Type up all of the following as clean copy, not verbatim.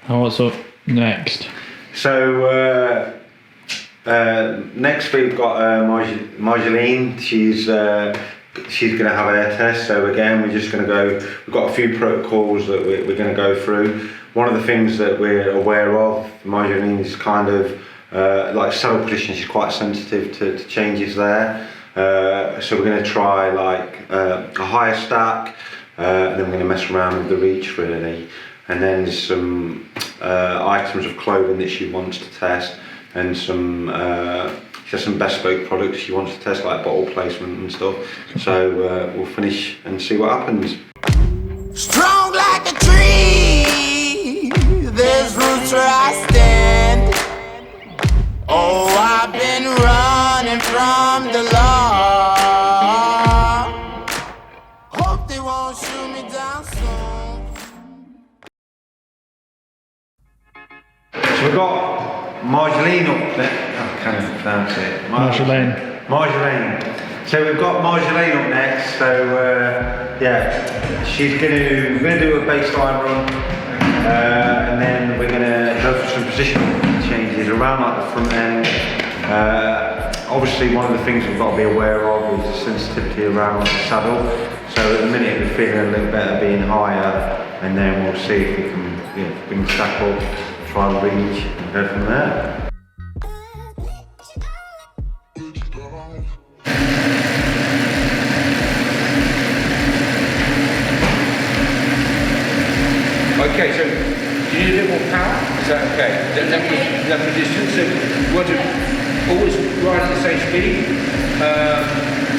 And what's up next? So next we've got Marjolaine. She's going to have an air test. So again, we're just going to go. We've got a few protocols that we're going to go through. One of the things that we're aware of, Marjolaine is kind of like saddle position. She's quite sensitive to changes there. So we're going to try like a higher stack, and then we're going to mess around with the reach really. And then there's some items of clothing that she wants to test, and some she has some bespoke products she wants to test, like bottle placement and stuff. So we'll finish and see what happens. Strong like a tree, there's roots where I stand. Oh, I've been running from the law. Hope they won't shoot me down soon. So we've got Marjolaine up there. I can't pronounce it. Marjolaine. So we've got Marjolaine up next. So yeah, we're gonna do a baseline run, and then we're gonna go for some position changes around like the front end. Obviously, one of the things we've got to be aware of is the sensitivity around the saddle. So at the minute we're feeling a little better being higher, and then we'll see if we can bring the stack up, try and reach, and go from there. Okay, so do you need a bit more power? Is that okay? Enough resistance? So you want to always ride at the same speed.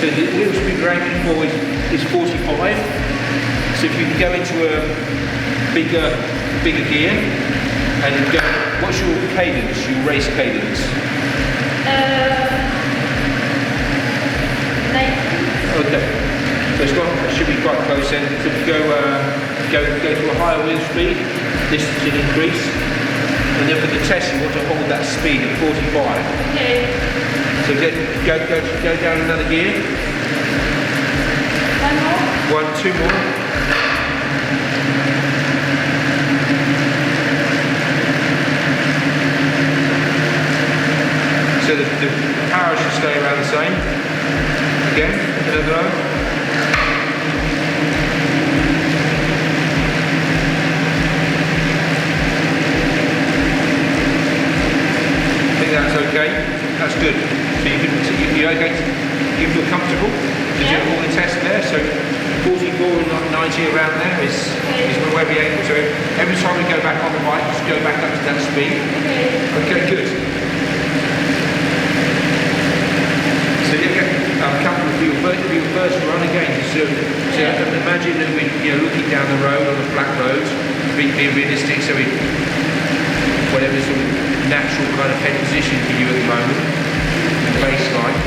So the little speed range is 45. So if you can go into a bigger gear and go, what's your cadence, your race cadence? 90. Okay. So it should be quite close then. So if you go to a higher wheel speed, distance will increase. And then for the test, you want to hold that speed at 45. Okay. So go down another gear. One more? Two more. So the power should stay around the same. Again, another row. That's okay, that's good. So you're okay, you feel comfortable? Did you have all the tests there? So 44 and 90 around there is where we aim. So every time we go back on the bike, just go back up to that speed. Okay, good. So I'm comfortable for your first run again. So imagine that we're looking down the road on a flat road, be realistic, so whatever sort of natural kind of head position for you at the moment, baseline.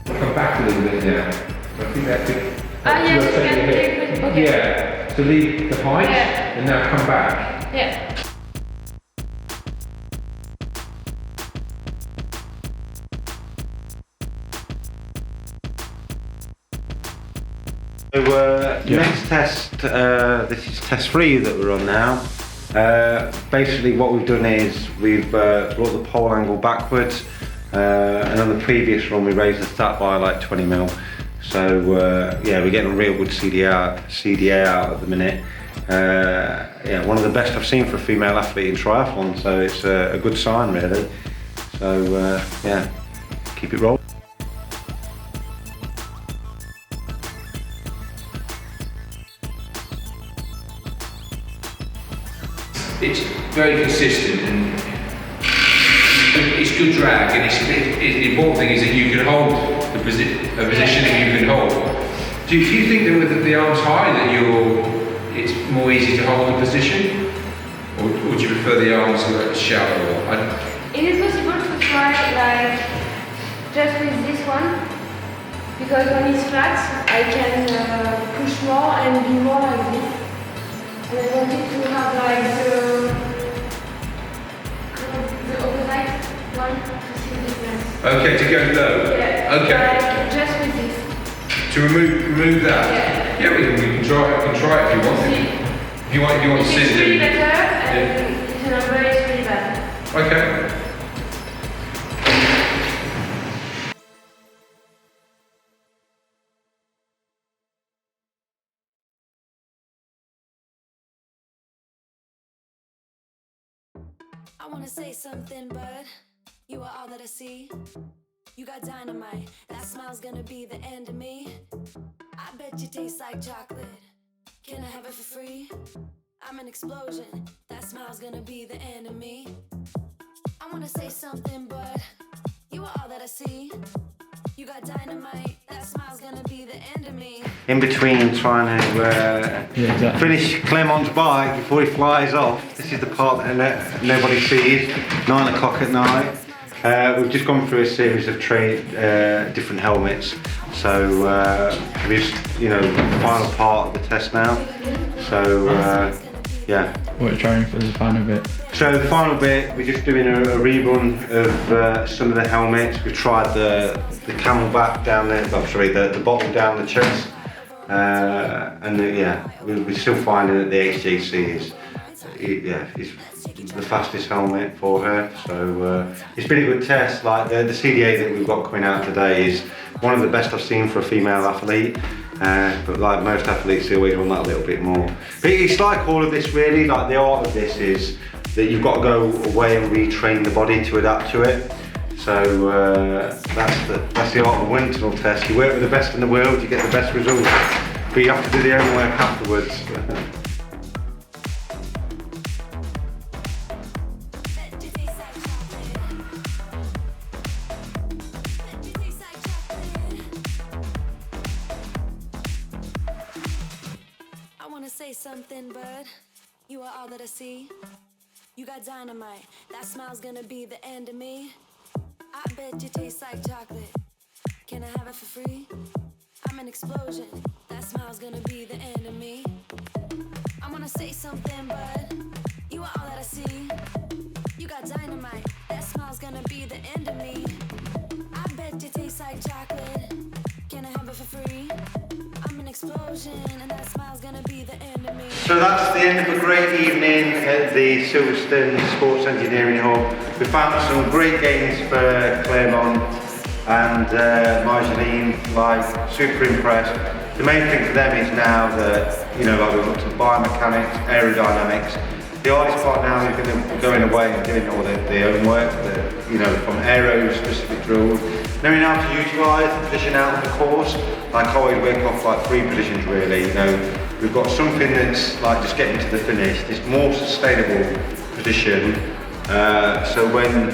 Come back a little bit now. I think that could. Okay. Yeah. So leave the height and now come back. Yeah. So next test, this is test 3 that we're on now. Basically what we've done is we've brought the pole angle backwards, and on the previous run we raised the stat by like 20 mil. So yeah, we're getting a real good CDA out at the minute. yeah, one of the best I've seen for a female athlete in triathlon, so it's a good sign really. So yeah, keep it rolling. It's very consistent and it's good drag, and the important thing is that you can hold a position that you can hold. Do you think that with the arms high that it's more easy to hold the position? Or would you prefer the arms shallow? Is it possible to try like just with this one? Because when it's flat, I can push more and be more like this. And I wanted to have like the opposite one to see the difference. Okay, to go low? Yeah. Okay. Like just with this. To remove that? Yeah, we can try it. We can try it if you want. See. If you want to see It's really it. better and it's number is really bad. Okay. I wanna say something, but you are all that I see. You got dynamite, that smile's gonna be the end of me. I bet you taste like chocolate. Can I have it for free? I'm an explosion, that smile's gonna be the end of me. I wanna say something, but you are all that I see. You got dynamite, that smile's gonna be the end of me. In between trying to finish Clement's bike before he flies off, this is the part that nobody sees, 9 o'clock at night. We've just gone through a series of different helmets, so we're just, the final part of the test now. So yeah. What are you trying for the final bit? So the final bit, we're just doing a rerun of some of the helmets. We've tried the camelback down there, the bottle down the chest, and yeah, we're still finding that the XJC is the fastest helmet for her. So it's been a good test. Like the CDA that we've got coming out today is one of the best I've seen for a female athlete. But like most athletes, they always want that a little bit more. But it's like all of this really, like the art of this is that you've got to go away and retrain the body to adapt to it. So that's the art of a wind tunnel test. You work with the best in the world, you get the best results, but you have to do the own work afterwards. Something, but you are all that I see. You got dynamite, that smile's gonna be the end of me. I bet you taste like chocolate. Can I have it for free? I'm an explosion, that smile's gonna be the end of me. I wanna say something, but you are all that I see. You got dynamite, that smile's gonna be the end of me. I bet you taste like chocolate. Can I have it for free? I'm an explosion, and that smile's gonna be the end of me. So that's the end of a great evening at the Silverstone Sports Engineering Hub. We found some great games for Clermont and Marjolaine, like super impressed. The main thing for them is now that, we've looked at biomechanics, aerodynamics. The hardest part now is going to be going away and doing all their own work, from aero-specific drills. Knowing how to utilise the position out of the course, like I always work off like 3 positions really, We've got something that's like just getting to the finish, this more sustainable position. So when,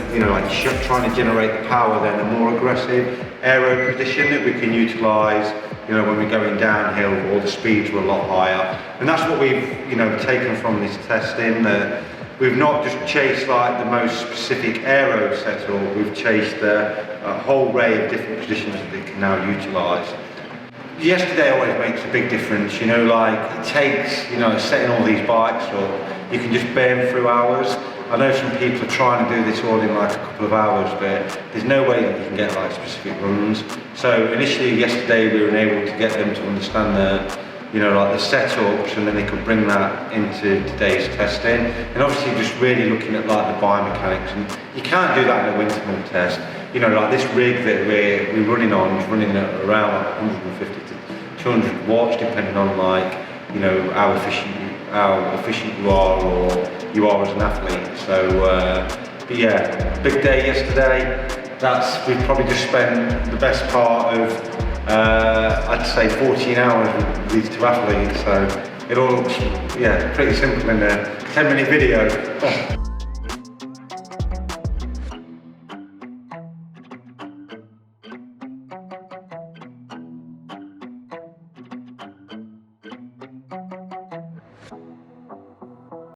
trying to generate the power, then a more aggressive aero position that we can utilise, when we're going downhill or the speeds were a lot higher. And that's what we've, taken from this testing. We've not just chased like the most specific aero setup, we've chased a whole array of different positions that they can now utilise. Yesterday always makes a big difference, it takes, setting all these bikes up, you can just burn through hours. I know some people are trying to do this all in like a couple of hours, but there's no way that you can get like specific runs. So initially yesterday we were able to get them to understand the setups, and then they could bring that into today's testing. And obviously just really looking at like the biomechanics, and you can't do that in a wind tunnel test. Like this rig that we're running on is running at around 150 to 200 watts, depending on how efficient how efficient you are or you are as an athlete. So, but yeah, big day yesterday. We've probably just spent the best part of, I'd say 14 hours with these two athletes. So it all looks, yeah, pretty simple in a 10-minute video.